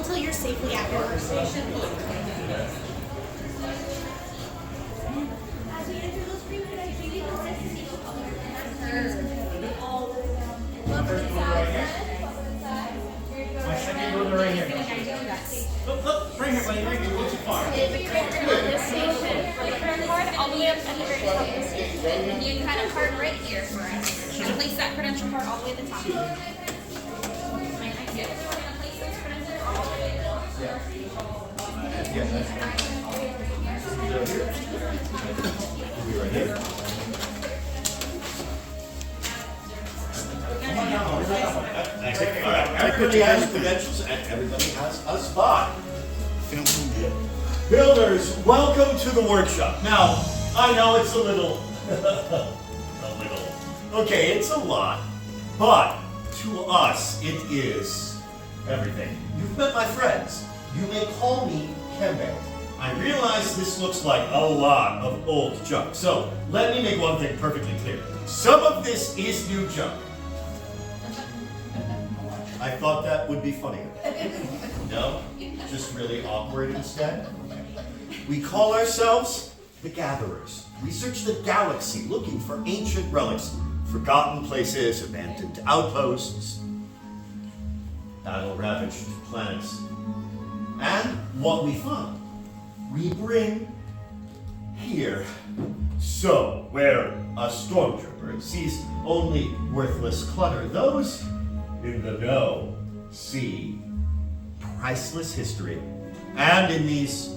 until you're safely at your workstation. As we enter those green activity, My second room right here. Look, right here, buddy, right here. What's your car? This station, you turn card all the way up at the very top of the station. And you kind of card right here for us. And place that credential card all the way at the top. Yeah, that's be right here. All right, everybody has credentials and everybody has a spot. Builders, welcome to the workshop. Now, I know it's a little, okay, it's a lot, but to us, it is everything. You've met my friends. You may call me Kembe. I realize this looks like a lot of old junk, so let me make one thing perfectly clear. Some of this is new junk. I thought that would be funnier. No? Just really awkward instead? We call ourselves the Gatherers. We search the galaxy looking for ancient relics, forgotten places, abandoned outposts, battle-ravaged planets. And what we find, we bring here. So, where a stormtrooper sees only worthless clutter, those in the know see priceless history. And in these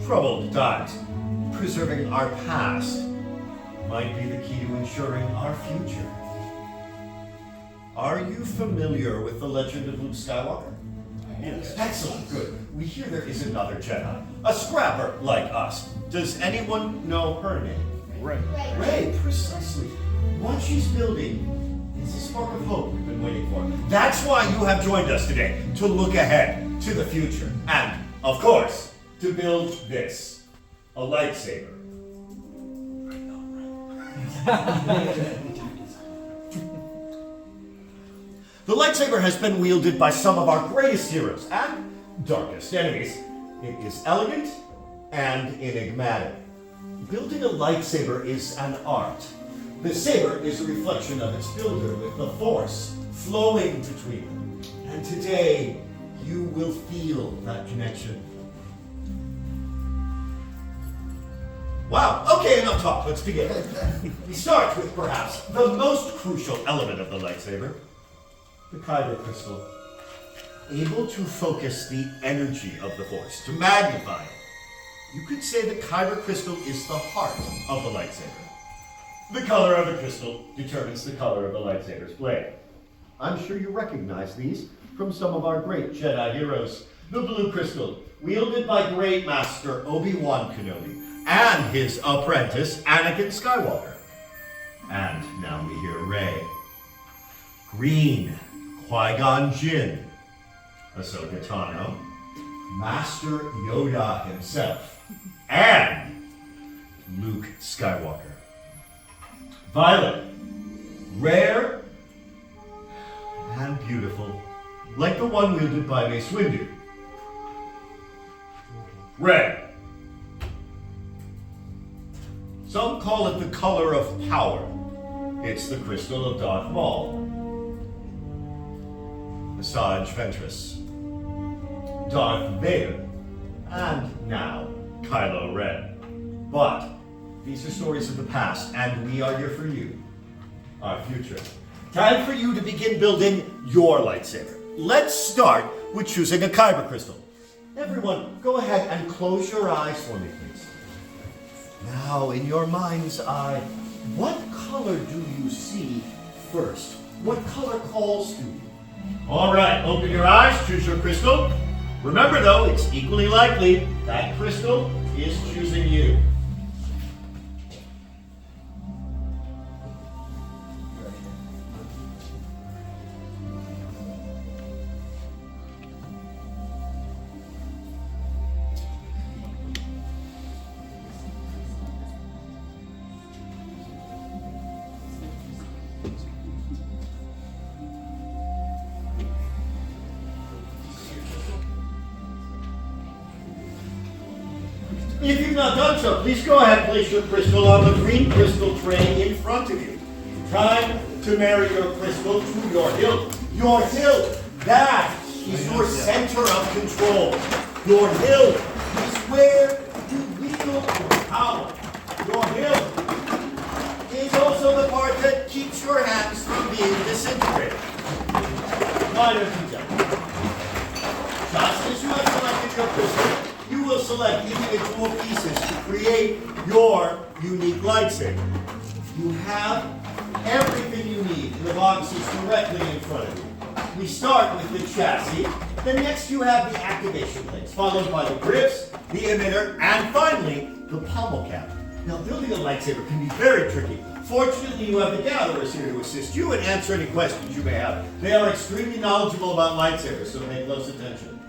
troubled times, preserving our past might be the key to ensuring our future. Are you familiar with the legend of Luke Skywalker? Yes. Excellent, good. We hear there is another Jedi, a scrapper like us. Does anyone know her name? Rey. Rey, precisely. What she's building is a spark of hope we've been waiting for. That's why you have joined us today, to look ahead to the future. And, of course, to build this, a lightsaber. The lightsaber has been wielded by some of our greatest heroes and darkest enemies. It is elegant and enigmatic. Building a lightsaber is an art. The saber is a reflection of its builder with the force flowing between them. And today, you will feel that connection. Wow, okay, enough talk, let's begin. We start with perhaps the most crucial element of the lightsaber, the kyber crystal. Able to focus the energy of the force, to magnify it. You could say the kyber crystal is the heart of the lightsaber. The color of the crystal determines the color of the lightsaber's blade. I'm sure you recognize these from some of our great Jedi heroes. The blue crystal, wielded by Great Master Obi-Wan Kenobi and his apprentice Anakin Skywalker. And now we hear Rey. Green, Qui-Gon Jinn, Ahsoka Tano, Master Yoda himself, and Luke Skywalker. Violet, rare and beautiful, like the one wielded by Mace Windu. Red. Some call it the color of power. It's the crystal of Darth Maul. Asajj Ventress, Darth Vader, and now Kylo Ren. But these are stories of the past, and we are here for you, our future. Time for you to begin building your lightsaber. Let's start with choosing a kyber crystal. Everyone, go ahead and close your eyes for me, please. Now, in your mind's eye, what color do you see first? What color calls to you? All right, open your eyes, choose your crystal. Remember, though, it's equally likely that crystal is choosing you. If you've not done so, please go ahead and place your crystal on the green crystal tray in front of you. Time to marry your crystal to your hilt. Your hilt, that is your center of control. Your hilt is where you wield your power. Your hilt is also the part that keeps your hands from being disintegrated. Why don't you jump? Just as you have selected your crystal, you will select individual pieces to create your unique lightsaber. You have everything you need in the boxes directly in front of you. We start with the chassis, then next you have the activation plates, followed by the grips, the emitter, and finally, the pommel cap. Now, building a lightsaber can be very tricky. Fortunately, you have the gatherers here to assist you and answer any questions you may have. They are extremely knowledgeable about lightsabers, so pay close attention.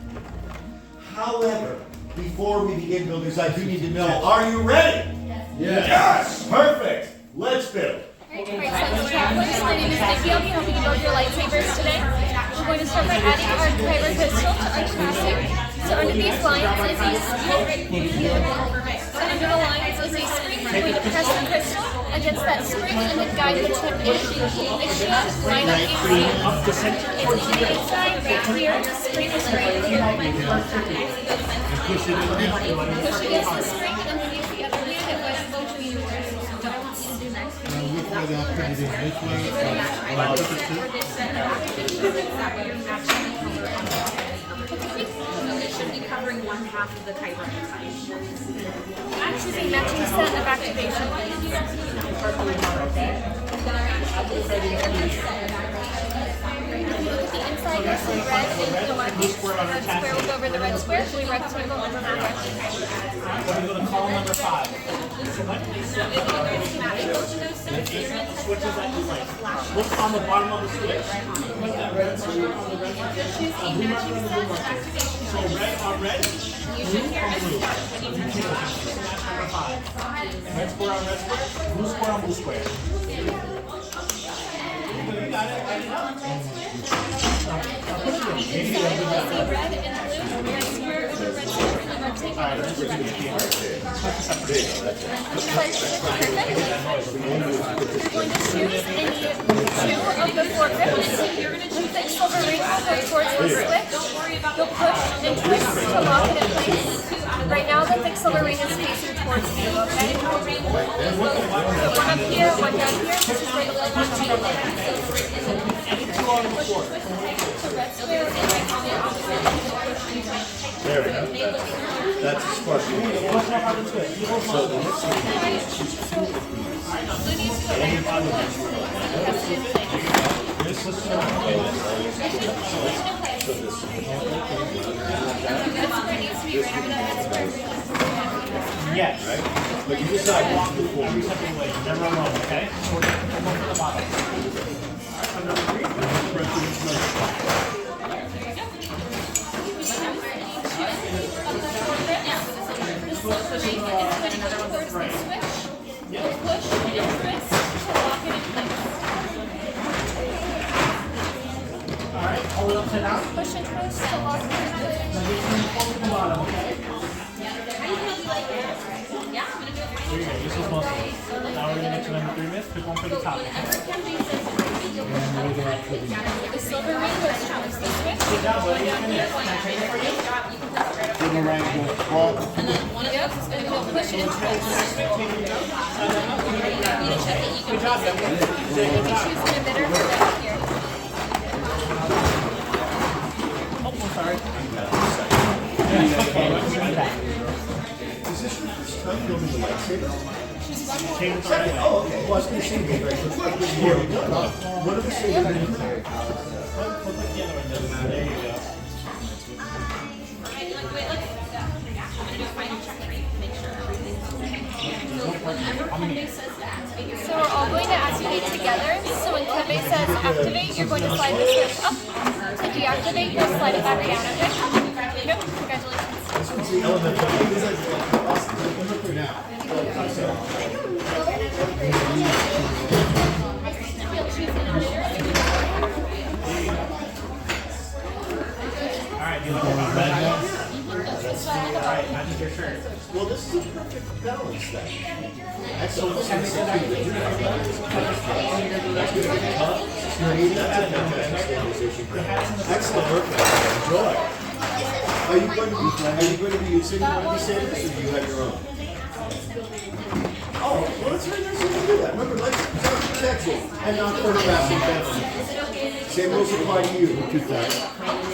However, before we begin, builders, I do need to know, are you ready? Yes! Perfect! Let's build. Alright, so travelers, my name is Nikki. I'll be helping you build your lightsabers today. We're going to start by adding our kyber crystal to our chassis. So under these lines is a spring. So under the lines is a spring. We're going to press the crystal against that spring and then guide the tip in. It should line up easily. It's on the inside, right here. The spring is right here. Push against the spring and then use the other hand and let it go to you. It should be covering one half of the kyber at a time. I'm choosing matching set of activation. If you look at the inside, you'll see red and black. The red square will go over the red square. The red square will go over the red square. We're going to go to column number 5. Switches that you like. Look on the bottom of the switch. Put that red switch on the red switch. So red on red, blue on blue. Match number 5. Red square on red square, blue square on blue square. You got it, write it up. Red and blue, red square over red square, and then red take over red square. You're going to choose any 2 of the 4 grips. You're going to choose the silver ring will go towards the switch. You'll push and twist to lock it in place. Right now the thick silver ring is facing towards you, okay? So one up here, one down here. This is where the light is going to be. So red square and red square opposite. There we go. That's a spark. So the next Yes. right? But you decide what to do. Every separate way. Never alone, okay? So we're going to go to the bottom. Alright, under the green. Alright, hold it upside down. Push and twist to lock it in place. Now just bring it forward to the bottom, okay? Here you go, this is most of it. Now we're going to mix it under 3 minutes. Pick one for the top. The silver ring goes towards the switch. Good job, buddy. Can I take it for you? Yep, and you'll push it and twist. Good job, Becky. You can choose an emitter for that here. Oh, I'm sorry. Is this your first time building the lightsaber? Change it right away. Oh, okay. Well, I was going to say, here we go. What are the sabers in there? Put the other one down. There you go. So we're all going to activate together. So when Kebe says activate, you're going to slide the switch up. To deactivate, you'll slide it back down, okay? Yep, congratulations. This one's the element. You'll choose an emitter. Alright, you look at red one. Alright, magic your turn. Well, this is a perfect balance then. Excellent. That's excellent work, man. Enjoy. Are you going to be using one of these sabers, or do you have your own? Oh, well, it's very nice of you to do that. Remember, lightsabers are protection and not photographing family. Same rules apply to you, toothpaste.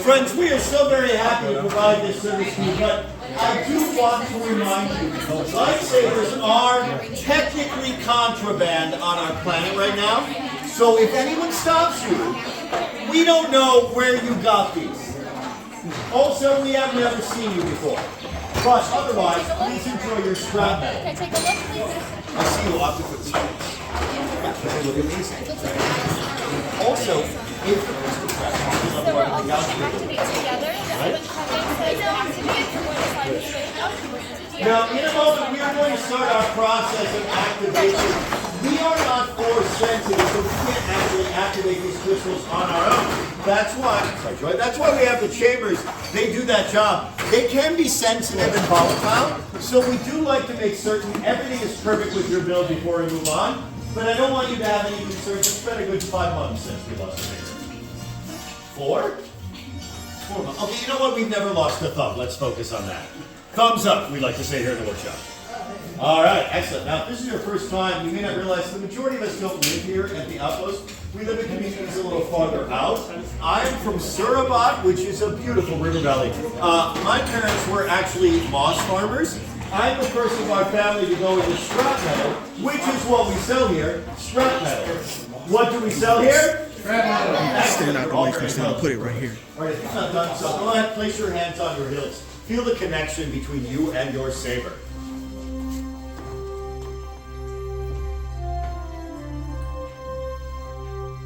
Friends, we are so very happy to provide this service to you, but I do want to remind you, lightsabers are technically contraband on our planet right now. So if anyone stops you, we don't know where you got these. Also, we have never seen you before. But otherwise, please enjoy your scrap metal. Can I take a look, please? I see you opted for these. Look at these. Also, if the crystal crack So we're all going to activate together. The oven coming says activate. We're going to slide this way up. now, in a moment, we are going to start our process of activation. We are not force sensitive, so we can't actually activate these crystals on our own. That's why we have the chambers. They do that job. They can be sensitive and volatile, so we do like to make certain everything is perfect with your build before we move on. But I don't want you to have any concerns. It's been a good 5 months since we lost a finger. 4? 4 months. Okay, you know what? We've never lost a thumb. Let's focus on that. Thumbs up, we like to say here in the workshop. All right, excellent. Now, if this is your first time, you may not realize the majority of us don't live here at the outpost. We live in communities a little farther out. I'm from Surabat, which is a beautiful river valley. My parents were actually moss farmers. I'm the first of our family to go into scrap metal, which is what we sell here, scrap metal. What do we sell here? Scrap metal. Stand out the way first, I'll put it right here. All right, if it's not done, so go ahead, place your hands on your hilts. Feel the connection between you and your saber.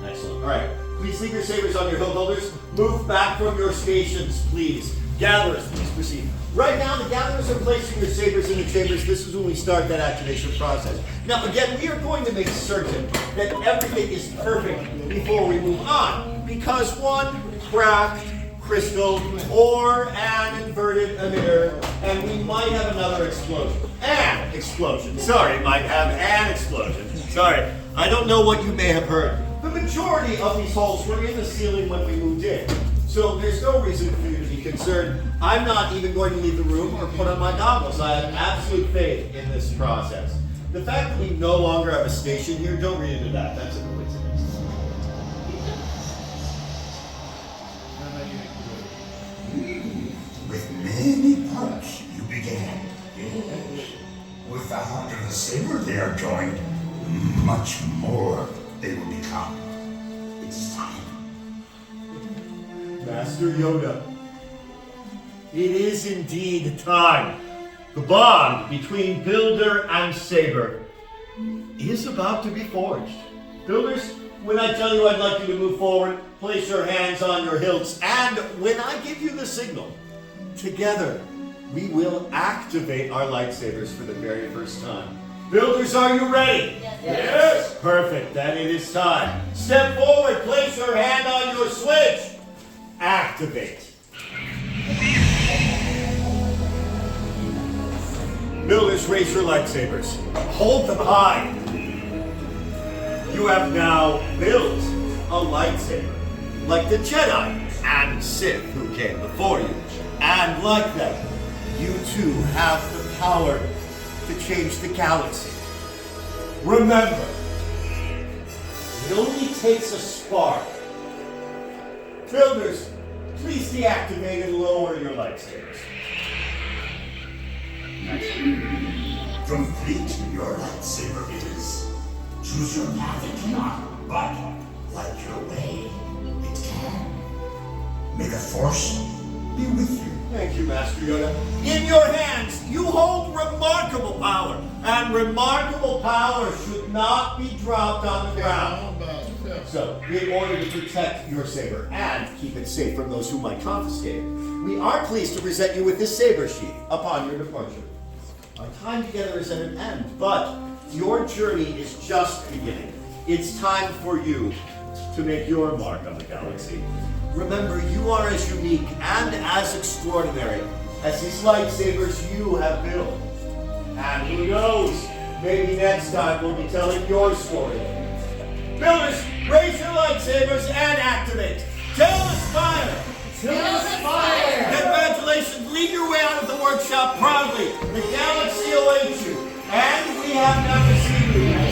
Excellent. All right, please leave your sabers on your hilt holders. Move back from your stations, please. Gatherers, please proceed. Right now, the gatherers are placing your sabers in the chambers. This is when we start that activation process. Now, again, we are going to make certain that everything is perfect before we move on, because one cracked crystal or an inverted emitter, and we might have another explosion. An explosion. Sorry, might have an explosion. Sorry, I don't know what you may have heard. The majority of these holes were in the ceiling when we moved in. So there's no reason for you to be concerned. I'm not even going to leave the room or put on my goggles. I have absolute faith in this process. The fact that we no longer have a station here, don't read into that. That's a coincidence. With many parts you began. Yes. With the heart of the saber they are joined, much more they will become. It's time. Master Yoda, it is indeed time. The bond between Builder and Saber is about to be forged. Builders, when I tell you I'd like you to move forward, place your hands on your hilts, and when I give you the signal, together we will activate our lightsabers for the very first time. Builders, are you ready? Yes. Perfect, then it is time. Step forward, place your hand on your switch. Activate. Builders, raise your lightsabers. Hold them high. You have now built a lightsaber, like the Jedi and Sith who came before you. And like them, you too have the power to change the galaxy. Remember, it only takes a spark. Builders, please deactivate and lower your lightsabers. Complete your lightsaber is. Choose your path it cannot, but like your way, it can. May the Force be with you. Thank you, Master Yoda. In your hands, you hold remarkable power, and remarkable power should not be dropped on the ground. So, in order to protect your saber and keep it safe from those who might confiscate it, we are pleased to present you with this saber sheath upon your departure. Our time together is at an end, but your journey is just beginning. It's time for you to make your mark on the galaxy. Remember, you are as unique and as extraordinary as these lightsabers you have built. And who knows, maybe next time we'll be telling your story. Builders, raise your lightsabers and activate. Tailless fire! Tailless fire! Congratulations, lead your way out of the workshop proudly. The galaxy awaits you. And we have never seen you.